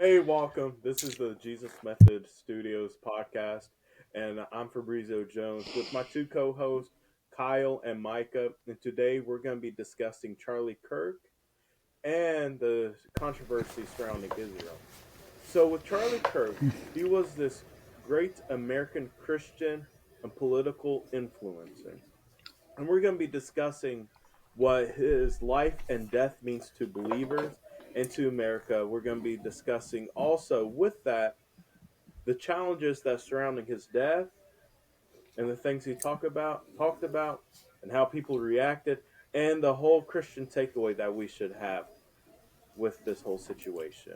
Hey, welcome. This is the Jesus Method Studios podcast, and I'm Fabrizio Jones with my two co hosts, Kyle and Micah. And today we're going to be discussing Charlie Kirk and the controversy surrounding Israel. So, with Charlie Kirk, he was this great American Christian and political influencer. And we're going to be discussing what his life and death means to believers and to America. We're going to be discussing also with that the challenges that surrounding his death and the things he talked about and how people reacted and the whole Christian takeaway that we should have with this whole situation.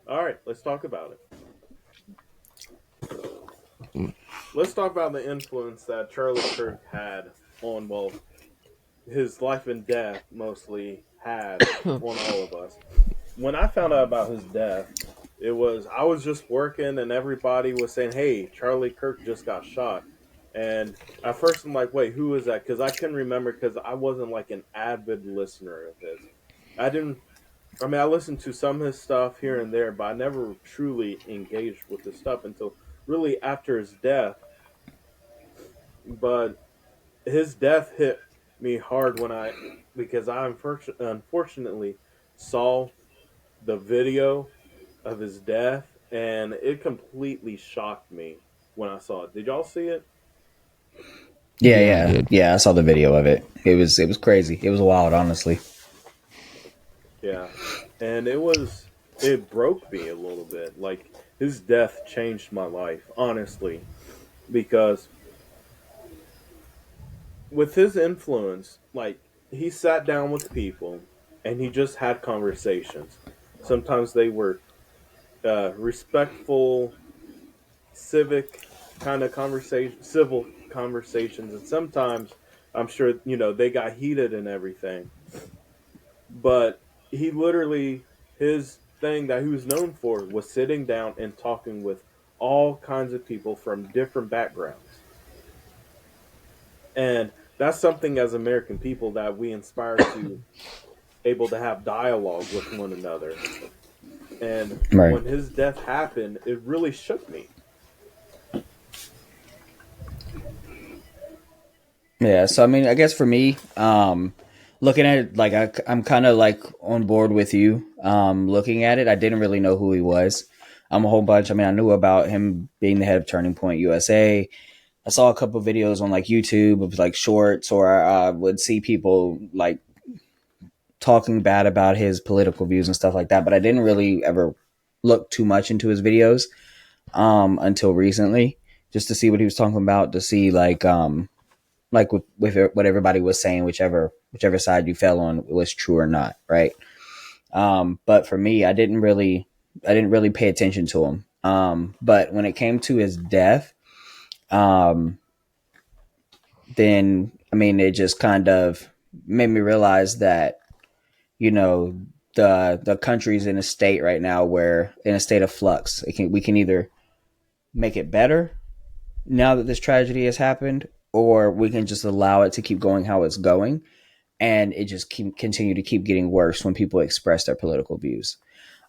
All right, let's talk about it. Let's talk about the influence that Charlie Kirk had on, well, his life and death mostly had on all of us. When I found out about his death, it was I was just working and everybody was saying, "Hey, Charlie Kirk just got shot." And at first I'm like, "Wait, who is that?" Because I couldn't remember because I wasn't like an avid listener of his. I didn't. I mean, I listened to some of his stuff here and there, but I never truly engaged with his stuff until really after his death. But his death hit me hard when I because I unfortunately saw the video of his death, and it completely shocked me when I saw it. Did y'all see it? Yeah, Yeah, I yeah, did. yeah. I saw the video of it. It was crazy. It was wild, honestly. Yeah, and it broke me a little bit. Like his death changed my life, honestly, because with his influence, like he sat down with people and he just had conversations. Sometimes they were respectful, civic kind of conversation, civil conversations, and sometimes I'm sure they got heated and everything. But he literally his thing that he was known for was sitting down and talking with all kinds of people from different backgrounds, and that's something as American people that we inspire to able to have dialogue with one another. And Right. when his death happened, it really shook me. Yeah. So I mean, I guess for me, looking at it, like I'm kind of like on board with you. Looking at it, I didn't really know who he was. A whole bunch. I mean, I knew about him being the head of Turning Point USA. I saw a couple of videos on like YouTube of like shorts, or I would see people like talking bad about his political views and stuff like that. But I didn't really ever look too much into his videos until recently, just to see what he was talking about, to see like with what everybody was saying, whichever side you fell on was true or not, right? But for me, I didn't really pay attention to him. But when it came to his death, um, then I mean, it just kind of made me realize that you know the country's in a state right now where in a state of flux. We can either make it better now that this tragedy has happened, or we can just allow it to keep going how it's going, and it just continue to keep getting worse when people express their political views.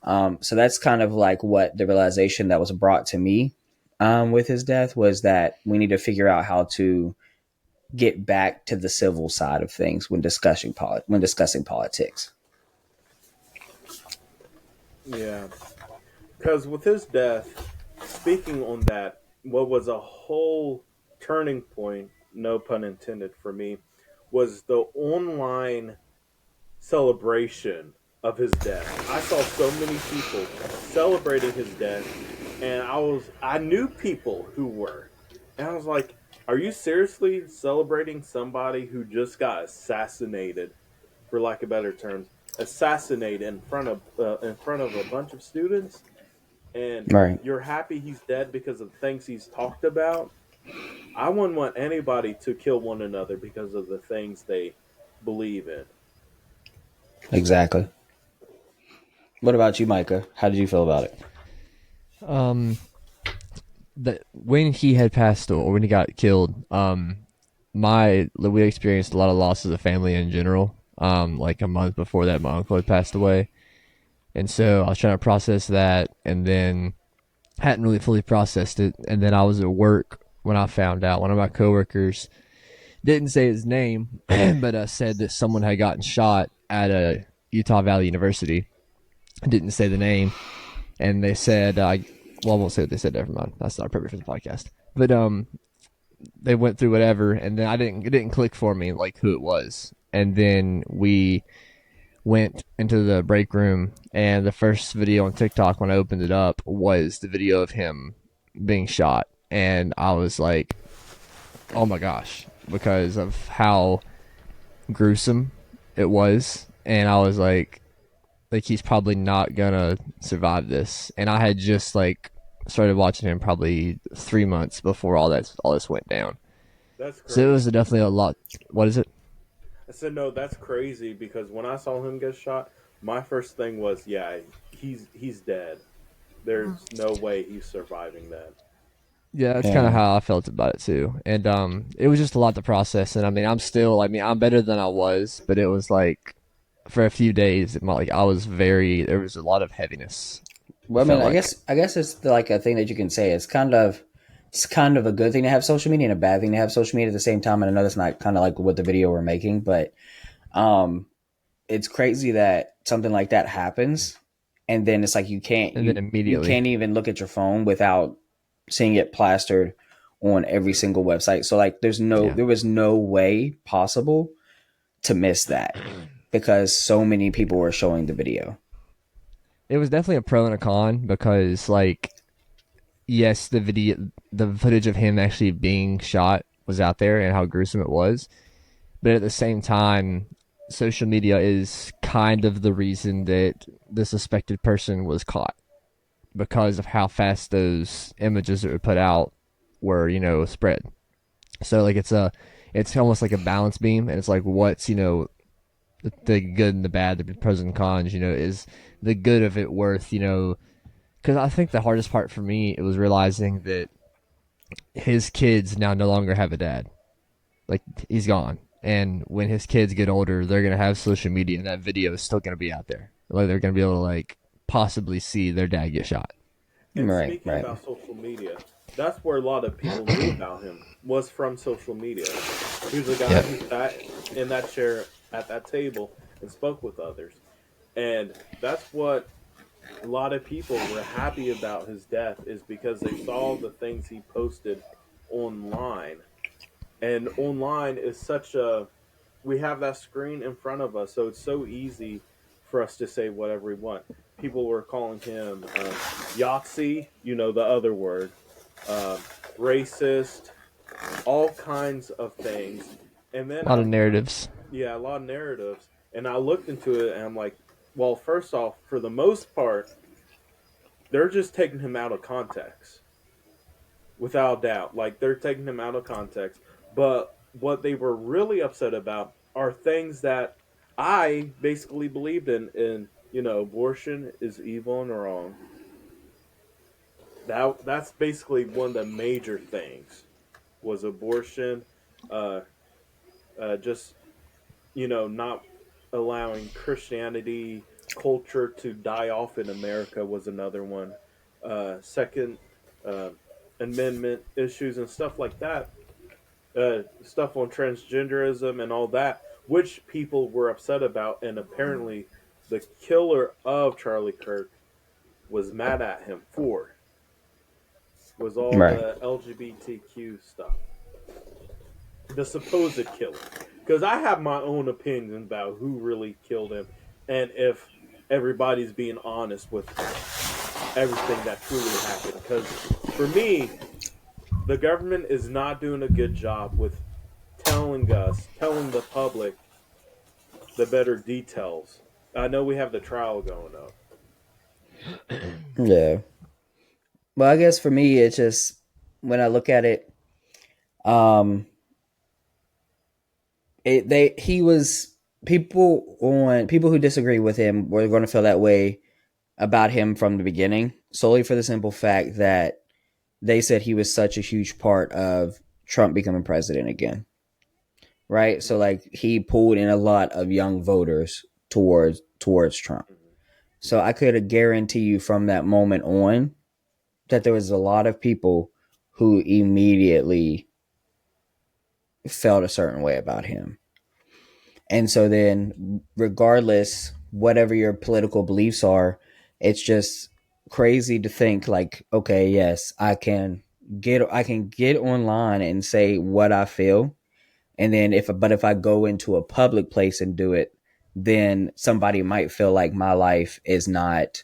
So that's kind of like what the realization that was brought to me with his death was, that we need to figure out how to get back to the civil side of things when discussing politics. Yeah, because with his death, speaking on that, what was a whole turning point, no pun intended for me, was the online celebration of his death. I saw so many people celebrating his death, and I knew people who were, and I was like, "Are you seriously celebrating somebody who just got assassinated, for lack of better terms, assassinated in front of a bunch of students, and Right. you're happy he's dead because of things he's talked about?" I wouldn't want anybody to kill one another because of the things they believe in. Exactly. What about you, Micah? How did you feel about it? Um, that when he had passed or when he got killed, my we experienced a lot of losses of family in general. Like a month before that, my uncle had passed away, And so I was trying to process that, and then hadn't really fully processed it. And then I was at work when I found out. One of my coworkers didn't say his name, but said that someone had gotten shot at a Utah Valley University. Didn't say the name, and they said, well, I won't say what they said. Never mind. That's not appropriate for the podcast. But they went through whatever, and then it didn't click for me like who it was. And then we went into the break room, and the first video on TikTok when I opened it up was the video of him being shot, and I was like, oh my gosh, because of how gruesome it was. And I was like he's probably not gonna survive this. And I had just like started watching him probably 3 months before all this went down. That's So it was crazy. definitely a lot. What is it? I said no, that's crazy because when I saw him get shot, my first thing was, yeah, he's dead. There's no way he's surviving that. Yeah, that's kind of Yeah. how I felt about it too. And it was just a lot to process. And I mean, I'm better than I was, but it was like for a few days, like I was very. There was a lot of heaviness. It Well, I mean, felt like. I guess it's like a thing that you can say. It's kind of a good thing to have social media and a bad thing to have social media at the same time. And I know that's not kind of like what the video we're making, but um, it's crazy that something like that happens, and then it's like And then you immediately, can't even look at your phone without seeing it plastered on every Mm-hmm. single website. So like, yeah, there was no way possible to miss that because so many people were showing the video. it was definitely a pro and a con because like yes, the footage of him actually being shot was out there and how gruesome it was. But at the same time, social media is kind of the reason that the suspected person was caught because of how fast those images that were put out were, spread. So like it's almost like a balance beam, and it's like what's the good and the bad, the pros and cons. Is the good of it worth because I think the hardest part for me it was realizing that his kids now no longer have a dad. Like he's gone, and when his kids get older, they're gonna have social media, and that video is still gonna be out there. Like they're gonna be able to like possibly see their dad get shot. And Right, speaking right. about social media, that's where a lot of people knew about him was from social media. He was a guy Yep. who sat in that chair at that table and spoke with others. And that's what a lot of people were happy about his death is because they saw the things he posted online. And online is such a we have that screen in front of us, so it's so easy for us to say whatever we want. People were calling him Yahtzee, the other word, um, racist, all kinds of things. And then A lot I, of narratives. yeah, a lot of narratives. And I looked into it and I'm like, well, first off, for the most part, they're just taking him out of context, without doubt. Like, they're taking him out of context. But what they were really upset about are things that I basically believed in. Abortion is evil and wrong. That's basically one of the major things was abortion. Uh, just not allowing Christianity culture to die off in America was another one. Second uh, Amendment issues and stuff like that. Stuff on transgenderism and all that, which people were upset about, and apparently the killer of Charlie Kirk was mad at him for was all Right. the LGBTQ stuff, the supposed killer. Because I have my own opinion about who really killed him, and if everybody's being honest with everything that truly happened. Because for me, the government is not doing a good job with telling the public the better details. I know we have the trial going up. Yeah. Well, I guess for me, it's just when I look at it, um, he was people who disagree with him were going to feel that way about him from the beginning, solely for the simple fact that they said he was such a huge part of Trump becoming president again, right? So Mm-hmm. like he pulled in a lot of young voters towards Trump. So I could guarantee you from that moment on that there was a lot of people who immediately felt a certain way about him. And so then, regardless, whatever your political beliefs are, it's just crazy to think like, okay, yes, I can get online and say what I feel. And then if I go into a public place and do it, then somebody might feel like my life is not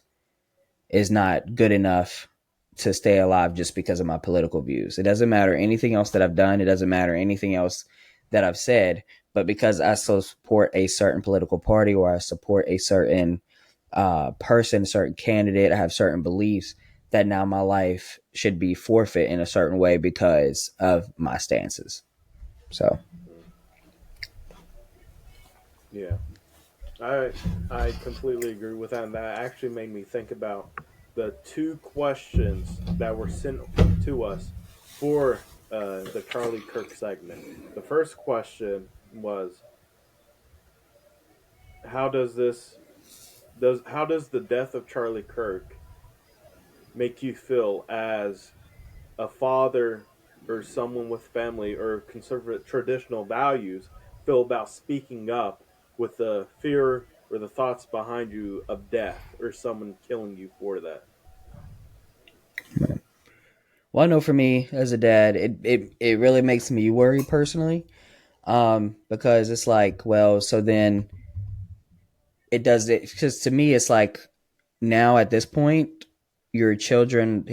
good enough to stay alive just because of my political views. It doesn't matter anything else that I've done. It doesn't matter anything else that I've said. But because I so support a certain political party or I support a certain person, certain candidate, I have certain beliefs that now my life should be forfeit in a certain way because of my stances. So, Yeah, I I completely agree with that. And that actually made me think about the two questions that were sent to us for the Charlie Kirk segment. The first question was, how does this does how does the death of Charlie Kirk make you feel as a father or someone with family or conservative traditional values feel about speaking up with the fear or the thoughts behind you of death or someone killing you for that? well, I know for me as a dad, it really makes me worry personally, because it's like, well, so then it does it because to me it's like now at this point his children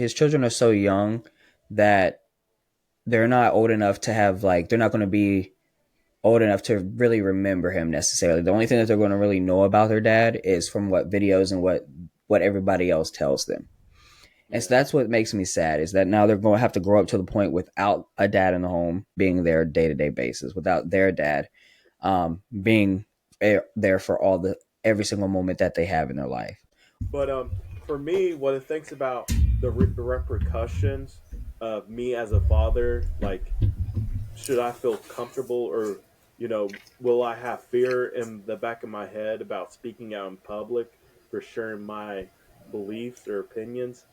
are so young that they're not old enough to have like they're not going to be old enough to really remember him necessarily. The only thing that they're going to really know about their dad is from what videos and what everybody else tells them. And so Yeah. that's what makes me sad is that now they're going to have to grow up to the point without a dad in the home being their day-to-day basis, without their dad being there for every single moment that they have in their life. But for me, what it thinks about the repercussions of me as a father, like, should I feel comfortable or, will I have fear in the back of my head about speaking out in public for sharing my beliefs or opinions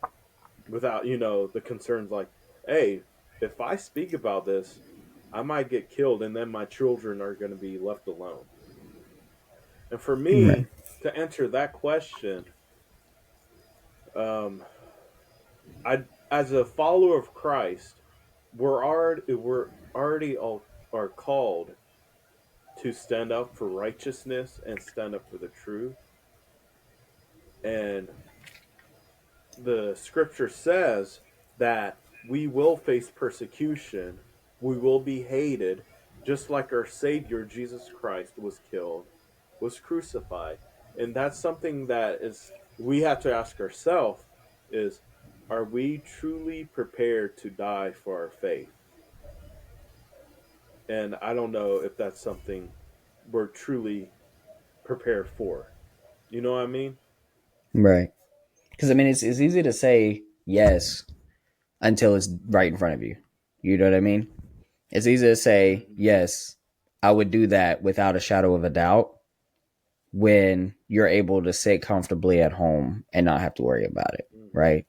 without, the concerns like, hey, if I speak about this, I might get killed and then my children are going to be left alone. And for Right. me, to answer that question, um, I, as a follower of Christ, we're already all are called to stand up for righteousness and stand up for the truth. And the scripture says that we will face persecution, we will be hated, just like our Savior Jesus Christ was killed, was crucified. And that's something that is we have to ask ourselves is, are we truly prepared to die for our faith? And I don't know if that's something we're truly prepared for. You know what I mean? Right. Because I mean, it's easy to say yes until it's right in front of you. You know what I mean? It's easy to say Mm-hmm. yes, I would do that without a shadow of a doubt when you're able to sit comfortably at home and not have to worry about it. Mm-hmm. Right.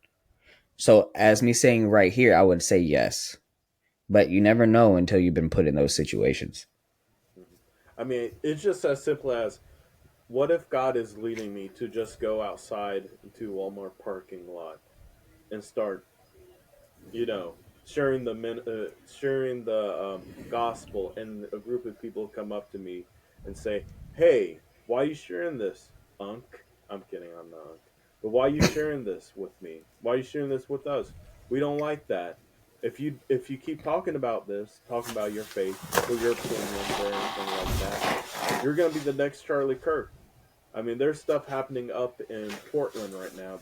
So, as me saying right here, I would say yes, but you never know until you've been put in those situations. Mm-hmm. I mean, it's just as simple as, what if God is leading me to just go outside into Walmart parking lot and start, sharing the gospel, and a group of people come up to me and say, "Hey, why are you sharing this, Unc?" I'm kidding, I'm not Unc. But why are you sharing this with me? Why are you sharing this with us? We don't like that. If you keep talking about this, talking about your faith or your opinions or anything like that, you're gonna be the next Charlie Kirk. I mean, there's stuff happening up in Portland right now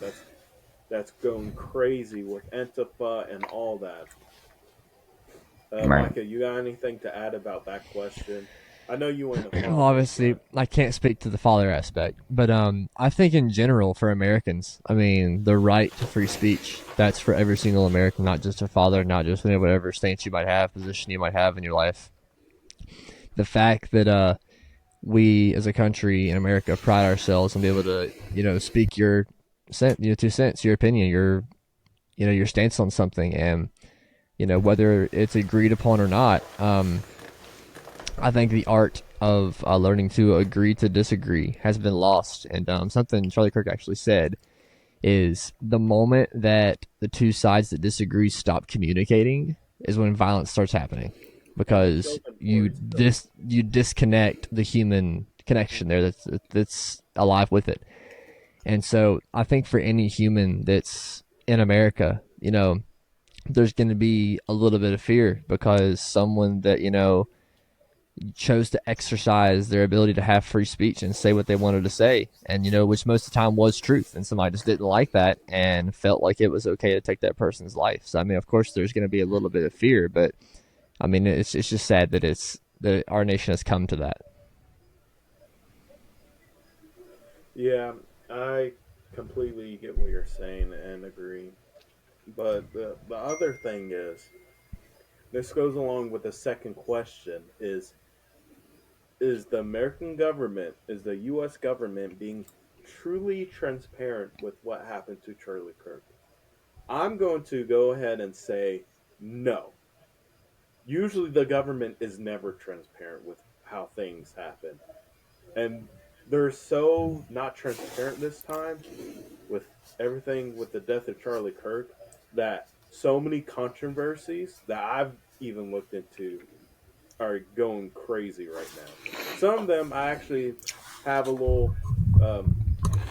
that's going crazy with Antifa and all that. Right. Micah, you got anything to add about that question? I know you ain't a Well, father, obviously, but I can't speak to the father aspect, but I think in general for Americans, I mean, the right to free speech, that's for every single American, not just a father, not just whatever stance you might have, position you might have in your life. The fact that we as a country in America pride ourselves on being able to, speak your 2 cents, your opinion, your stance on something, and whether it's agreed upon or not. I think the art of learning to agree to disagree has been lost, and something Charlie Kirk actually said is the moment that the two sides that disagree stop communicating is when violence starts happening, because you disconnect the human connection there that's alive with it. And so I think for any human that's in America, there's going to be a little bit of fear because someone that chose to exercise their ability to have free speech and say what they wanted to say, and which most of the time was truth, and somebody just didn't like that and felt like it was okay to take that person's life. So I mean, of course there's going to be a little bit of fear, but I mean, it's just sad that our nation has come to that. Yeah, I completely get what you're saying and agree. But the other thing is, this goes along with the second question: is the American government, is the U.S. government being truly transparent with what happened to Charlie Kirk? I'm going to go ahead and say no. Usually, the government is never transparent with how things happen, and they're so not transparent this time with everything with the death of Charlie Kirk that so many controversies that I've even looked into are going crazy right now. Some of them I actually have a little um,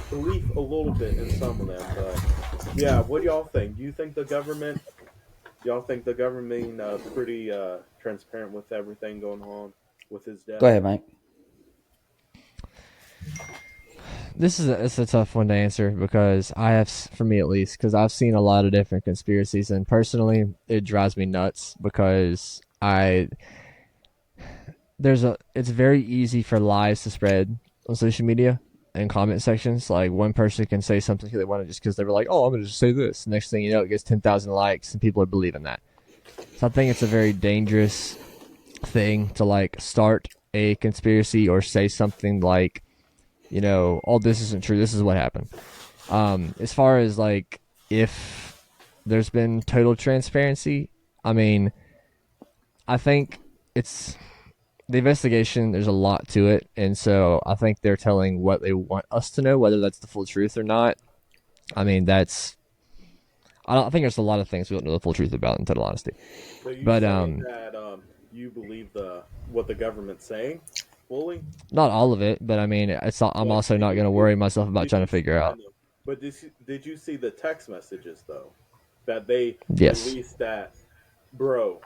belief a little bit in some of them, but yeah, what do y'all think? Do you think the government? Y'all think the government being pretty transparent with everything going on with his Go death? ahead, Mike. It's a tough one to answer because for me at least, because I've seen a lot of different conspiracies, and personally, it drives me nuts because it's very easy for lies to spread on social media and comment sections. Like one person can say something they want to just because they were like, "Oh, I'm going to just say this." Next thing you know, it gets 10,000 likes and people are believing that. So I think it's a very dangerous thing to like start a conspiracy or say something like, "Oh, this isn't true. This is what happened." As far as like if there's been total transparency, I mean, I think it's the investigation. There's a lot to it, and so I think they're telling what they want us to know, whether that's the full truth or not. I mean, I think there's a lot of things we don't know the full truth about, in total honesty. So you But saying that you believe the what the government's saying fully? not all of it. But I mean, I'm But also did not you going to see? worry myself about Did trying you? to figure I out. know. But did you see the text messages though that they Yes. released? That bro,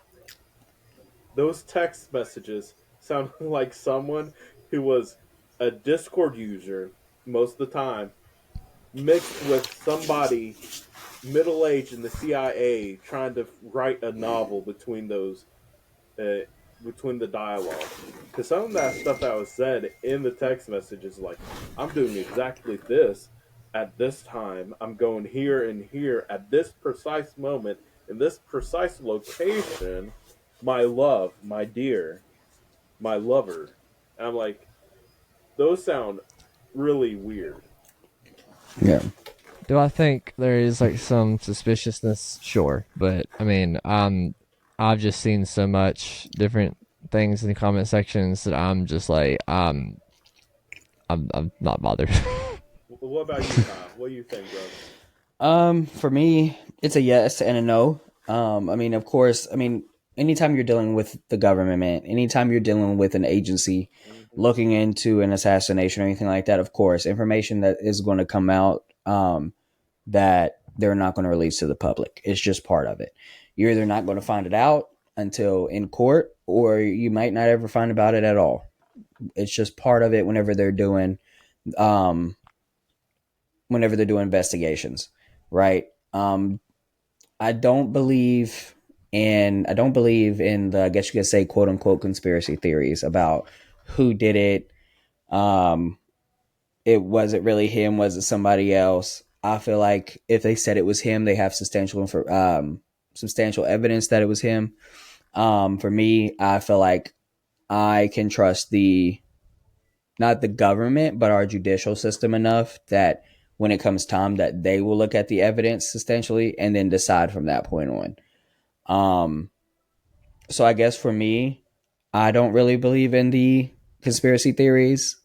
those text messages sound like someone who was a Discord user most of the time, mixed with somebody middle aged in the CIA trying to write a novel uh, between the dialogue. Because some of that stuff that was said in the text messages, like, I'm doing exactly this at this time. I'm going here and here at this precise moment in this precise location. My love, my dear, my lover. And I'm like, those sound really weird. Yeah. Do I think there is like some suspiciousness? Sure, but I mean, I've just seen so much different things in the comment sections that I'm just like, I'm not bothered. What about you, Kyle? What do you think, brother? For me, it's a yes and a no. I mean, of course, I mean, anytime you're dealing with the government, man, anytime you're dealing with an agency Hmm. looking into an assassination or anything like that, of course, information that is going to come out, that they're not going to release to the public. It's just part of it. You're either not going to find it out until in court, or you might not ever find about it at all. It's just part of it um, whenever they're doing investigations, right? I don't believe I don't believe in the, I guess you could say, quote unquote conspiracy theories about who did it. Um, it was it really him? Was it somebody else? I feel like if they said it was him, they have substantial evidence that it was him. For me, I feel like I can trust the not the government, but our judicial system enough that when it comes time that they will look at the evidence essentially and then decide from that point on. Um, so I guess for me, I don't really believe in the conspiracy theories.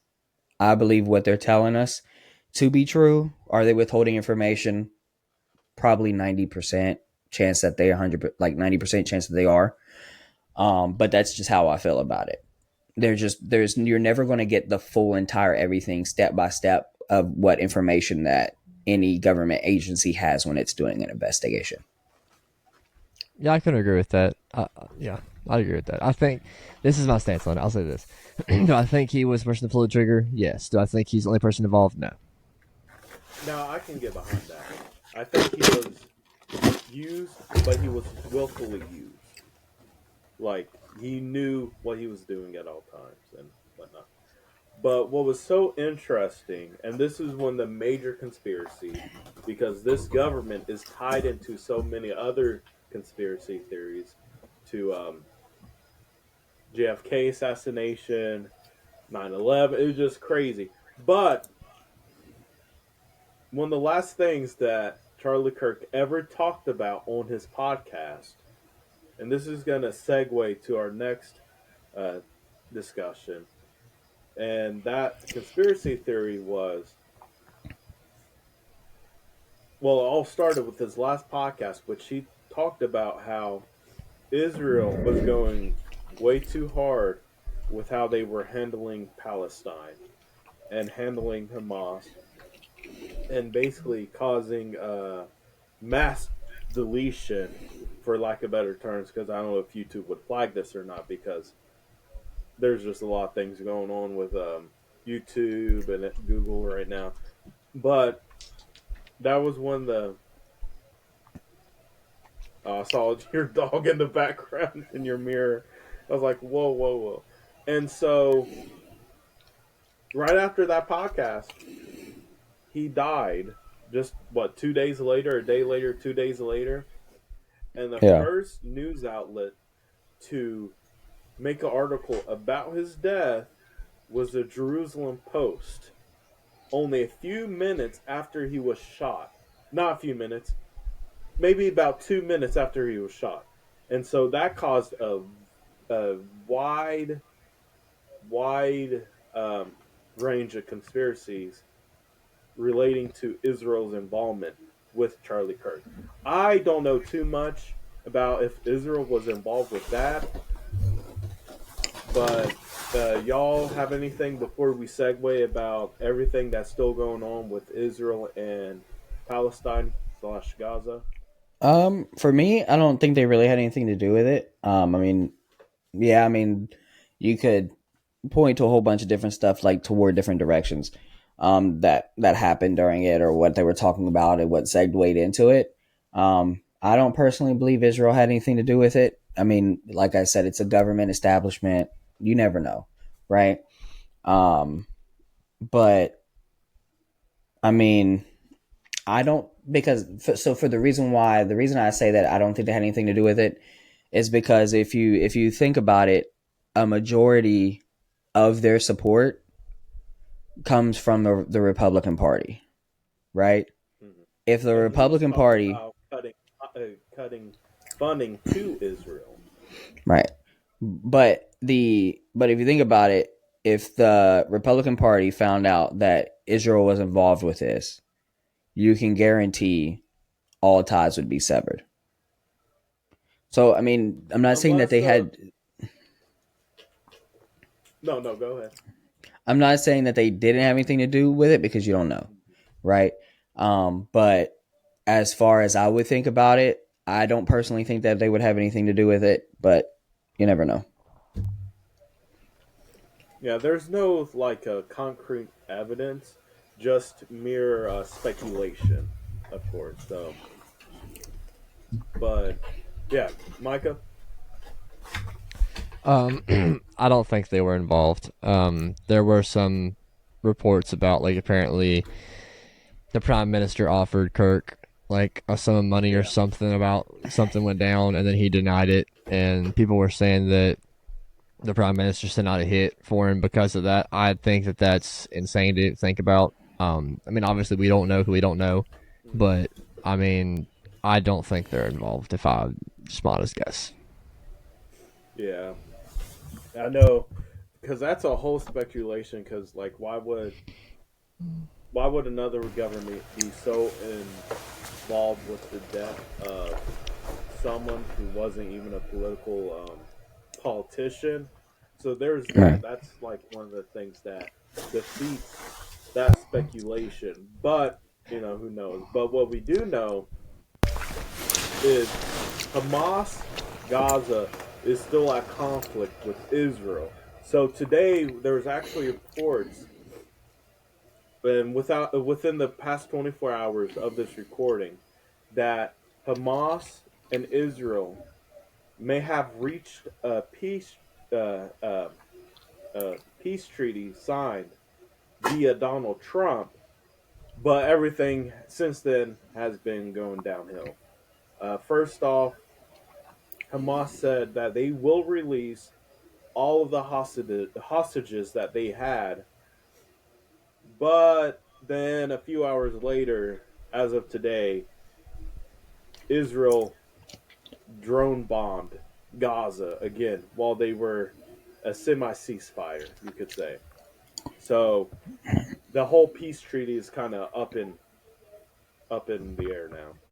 I believe what they're telling us to be true. Are they withholding information? Probably 90% chance that they 100 like 90% chance that they are. But that's just how I feel about it. There's you're never going to get the full entire everything step by step of what information that any government agency has when it's doing an investigation. Yeah, I can agree with that. Yeah, I agree with that. I think this is my stance on it. I'll say this: Do I think he was the person to pull the trigger? Yes. Do I think he's the only person involved? No. Now I can get behind that. I think he was used, but he was willfully used. Like he knew what he was doing at all times and whatnot. But what was so interesting, and this is one of the major conspiracies, because this government is tied into so many other conspiracy theories to JFK assassination, 9/11. It was just crazy. But one of the last things that Charlie Kirk ever talked about on his podcast, and this is going to segue to our next uh, discussion, and that conspiracy theory was, well, it all started with his last podcast, which he talked about how Israel was going way too hard with how they were handling Palestine and handling Hamas and basically causing mass deletion, for lack of better terms, because I don't know if YouTube would flag this or not, because there's just a lot of things going on with YouTube and Google right now. But that was one of the. I saw your dog in the background in your mirror. I was like, whoa, whoa, whoa. And so, right after that podcast, he died just, what, 2 days later, a day later, 2 days later. And the Yeah. first news outlet to make an article about his death was the Jerusalem Post. Only a few minutes after he was shot. Not a few minutes, maybe about 2 minutes after he was shot. And so that caused a wide range of conspiracies relating to Israel's involvement with Charlie Kirk. I don't know too much about if Israel was involved with that, but y'all have anything before we segue about everything that's still going on with Israel and Palestine / Gaza? For me, I don't think they really had anything to do with it. I mean, yeah, I mean, you could point to a whole bunch of different stuff like toward different directions that happened during it or what they were talking about and what segued into it. I don't personally believe Israel had anything to do with it. I mean, like I said, it's a government establishment. You never know, right? Um, but I mean, I don't because so for the reason I say that I don't think they had anything to do with it is because if you think about it, a majority of their support comes from the Republican Party, right? Mhm. If the And he's Republican talking Party, about cutting funding to Israel. right, but if you think about it, if the Republican Party found out that Israel was involved with this, you can guarantee all ties would be severed. So I mean, I'm not saying that Unless they had. no, no, go ahead. I'm not saying that they didn't have anything to do with it because you don't know, right? But as far as I would think about it, I don't personally think that they would have anything to do with it, but you never know. Yeah, there's no like concrete evidence, just mere speculation, of course. So, but yeah, Micah. I don't think they were involved. There were some reports about like apparently the prime minister offered Kirk like a sum of money or Yeah, something about something went down, and then he denied it. And people were saying that the prime minister sent out a hit for him because of that. I think that that's insane to think about. I mean, obviously we don't know who we don't know, Mhm. but I mean, I don't think they're involved. If I just modest guess. Yeah, I know, because that's a whole speculation. Because like, why would another government be so involved with the death of someone who wasn't even a political politician? So there's that. Right. That's like one of the things that defeats that speculation. But who knows? But what we do know is Hamas, Gaza is still at conflict with Israel. So today there's actually reports, and within the past 24 hours of this recording, that Hamas and Israel may have reached a uh, uh, peace treaty signed via Donald Trump, but everything since then has been going downhill. First off, Hamas said that they will release all of the hostages that they had, but then a few hours later, as of today, Israel drone bombed Gaza again while they were a semi ceasefire, you could say. So the whole peace treaty is kind of up in the air now.